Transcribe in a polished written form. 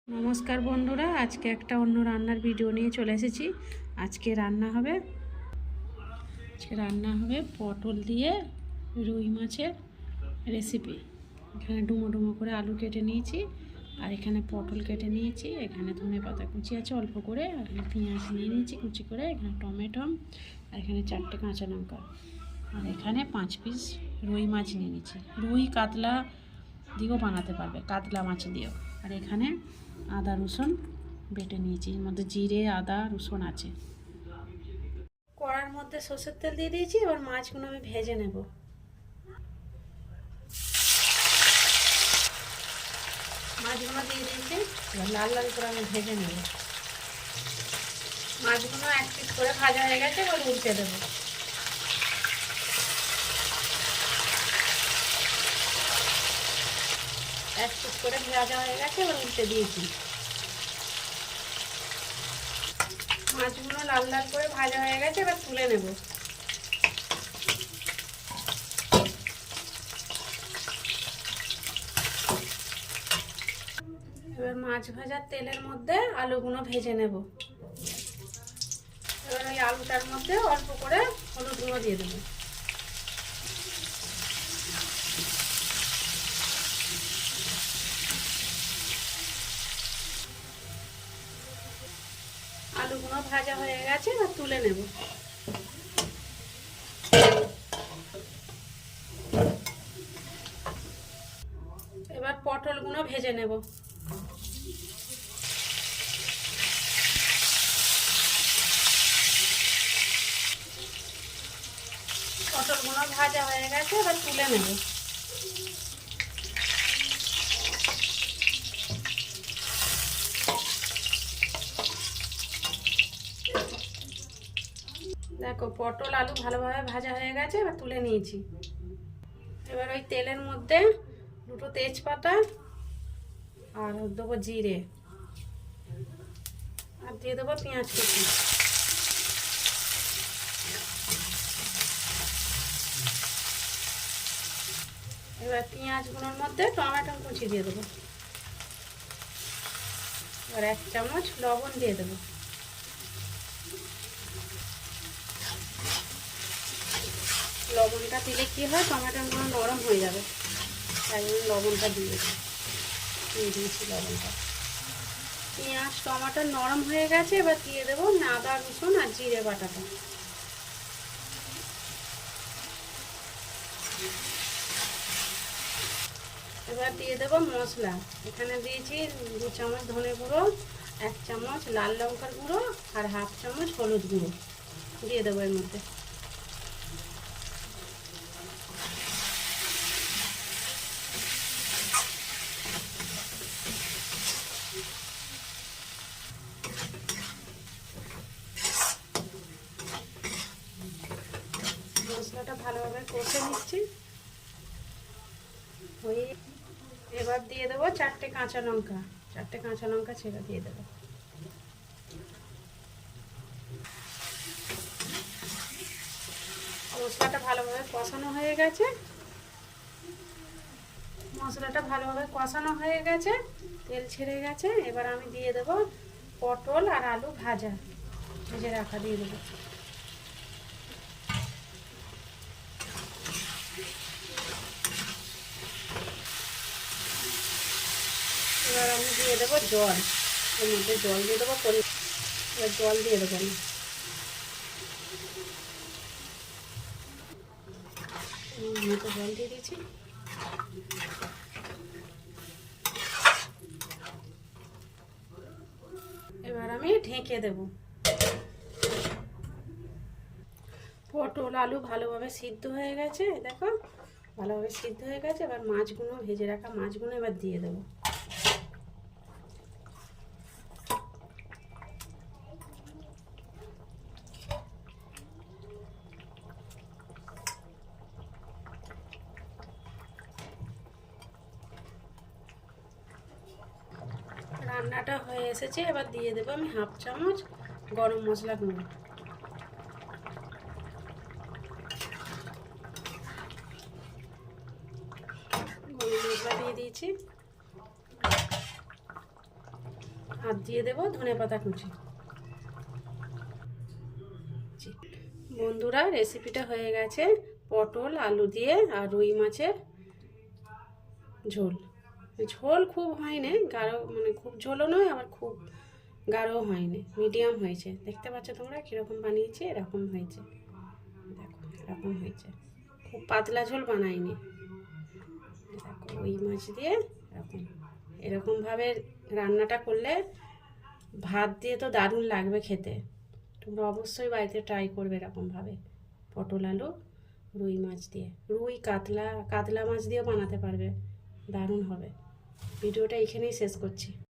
নমস্কার বন্ধুরা, আজকে একটা অন্য রান্নার ভিডিও নিয়ে চলে এসেছি। আজকে রান্না হবে পটল দিয়ে রুই মাছের রেসিপি। এখানে ডুমো ডুমো করে আলু কেটে নিয়েছি, আর এখানে পটল কেটে নিয়েছি। এখানে ধনেপাতা কুচি আছে অল্প করে, আর এখানে পেঁয়াজ নিয়ে নিয়েছি কুচি করে, এখানে টমেটো, আর এখানে 4টে কাঁচা লঙ্কা, আর এখানে 5 পিস রুই মাছ নিয়ে নিয়েছি। রুই কাতলা দিয়েও বানাতে পারবে, কাতলা মাছ দিয়েও। আর এখানে আদা রসুন বেটে নিয়েছি, এর মধ্যে জিরে আদা রসুন আছে। কড়ার মধ্যে সরষের তেল দিয়ে দিয়েছি, এবার মাছগুলো আমি ভেজে নেব। মাছগুলো দিয়ে দিয়েছি, এবার লাল লাল করে আমি ভেজে নেব। মাছগুলো এক পিস করে ভাজা হয়ে গেছে, এবার উল্টে দেবো। এক পিস করে ভাজা হয়ে গেছে, এবার উল্টে দিয়েছি। মাছগুলো লাল লাল করে ভাজা হয়ে গেছে, এবার তুলে নেব। এবার মাছ ভাজার তেলের মধ্যে আলুগুলো ভেজে নেব। এবার ওই আলুটার মধ্যে অল্প করে হলুদ গুঁড়ো দিয়ে দেবো। আলুগুলো ভাজা হয়ে গেছে, এবার তুলে নেব। এবার পটলগুলো ভেজে নেব। পটলগুলো ভাজা হয়ে গেছে, এবার তুলে নেব। দেখো, পটল আলু ভালোভাবে ভাজা হয়ে গেছে, এবার তুলে নিয়েছি। এবার ওই তেলের মধ্যে 2টো তেজপাতা আর দেবো জিরে, আর দিয়ে দেবো পেঁয়াজ কুচি। এবার পেঁয়াজগুলোর মধ্যে টমেটো কুচি দিয়ে দেবো। এবার 1 চামচ লবণ দিয়ে দেবো। লবণটা দিলে কি হয়, টমেটোগুলো নরম হয়ে যাবে, তাই জন্য লবণটা দিয়ে দিয়েছি লবণটা। পেঁয়াজ টমেটো নরম হয়ে গেছে, এবার দিয়ে দেবো আদা রসুন আর জিরে বাটাটা। এবার দিয়ে দেবো মশলা। এখানে দিয়েছি 2 চামচ ধনে গুঁড়ো, 1 চামচ লাল লঙ্কার গুঁড়ো, আর 1/2 চামচ হলুদ গুঁড়ো দিয়ে দেবো এর মধ্যে। মশলাটা ভালোভাবে কষে নিচ্ছি। এবার দিয়ে দেবো 4টে কাঁচা লঙ্কা, 4টে কাঁচা লঙ্কা ছেড়ে দিয়ে দেবো। মশলাটা ভালোভাবে কষানো হয়ে গেছে, তেল ছেড়ে গেছে। এবার আমি দিয়ে দেবো পটল আর আলু ভেজে রাখা দিয়ে দেবো। এবার আমি দিয়ে দেবো জল, এর মধ্যে জল দিয়ে দেবো। এবার জল দিয়ে দেবো আমি। জল দিয়ে দিয়েছি। এবার আমি ঢেকে দেব। পটল আলু ভালোভাবে সিদ্ধ হয়ে গেছে, দেখো ভালোভাবে সিদ্ধ হয়ে গেছে। এবার মাছগুলো, ভেজে রাখা মাছগুলো এবার দিয়ে দেবো। রান্নাটা হয়ে এসেছে, এবার দিয়ে দেবো আমি 1/2 চামচ গরম মশলা গুঁড়ো। গরম মশলা দিয়ে দিয়েছি। আর দিয়ে দেবো ধনেপাতা কুচি। বন্ধুরা, রেসিপিটা হয়ে গেছে পটল আলু দিয়ে আর রুই মাছের ঝোল। ঝোল খুব হয়নি, গাঢ়, মানে খুব ঝোলও নয় আবার খুব গাঢ়ও হয়নি, মিডিয়াম হয়েছে। দেখতে পাচ্ছ তোমরা কীরকম বানিয়েছি, এরকম হয়েছে। দেখো এরকম হয়েছে, খুব পাতলা ঝোল বানাইনি। দেখো রুই মাছ দিয়ে এরকমভাবে রান্নাটা করলে ভাত দিয়ে তো দারুণ লাগবে খেতে। তোমরা অবশ্যই বাড়িতে ট্রাই করবে এরকমভাবে, পটল আলু রুই মাছ দিয়ে, রুই কাতলা মাছ দিয়েও বানাতে পারবে, দারুণ হবে। ভিডিওটা এখানেই শেষ করছি।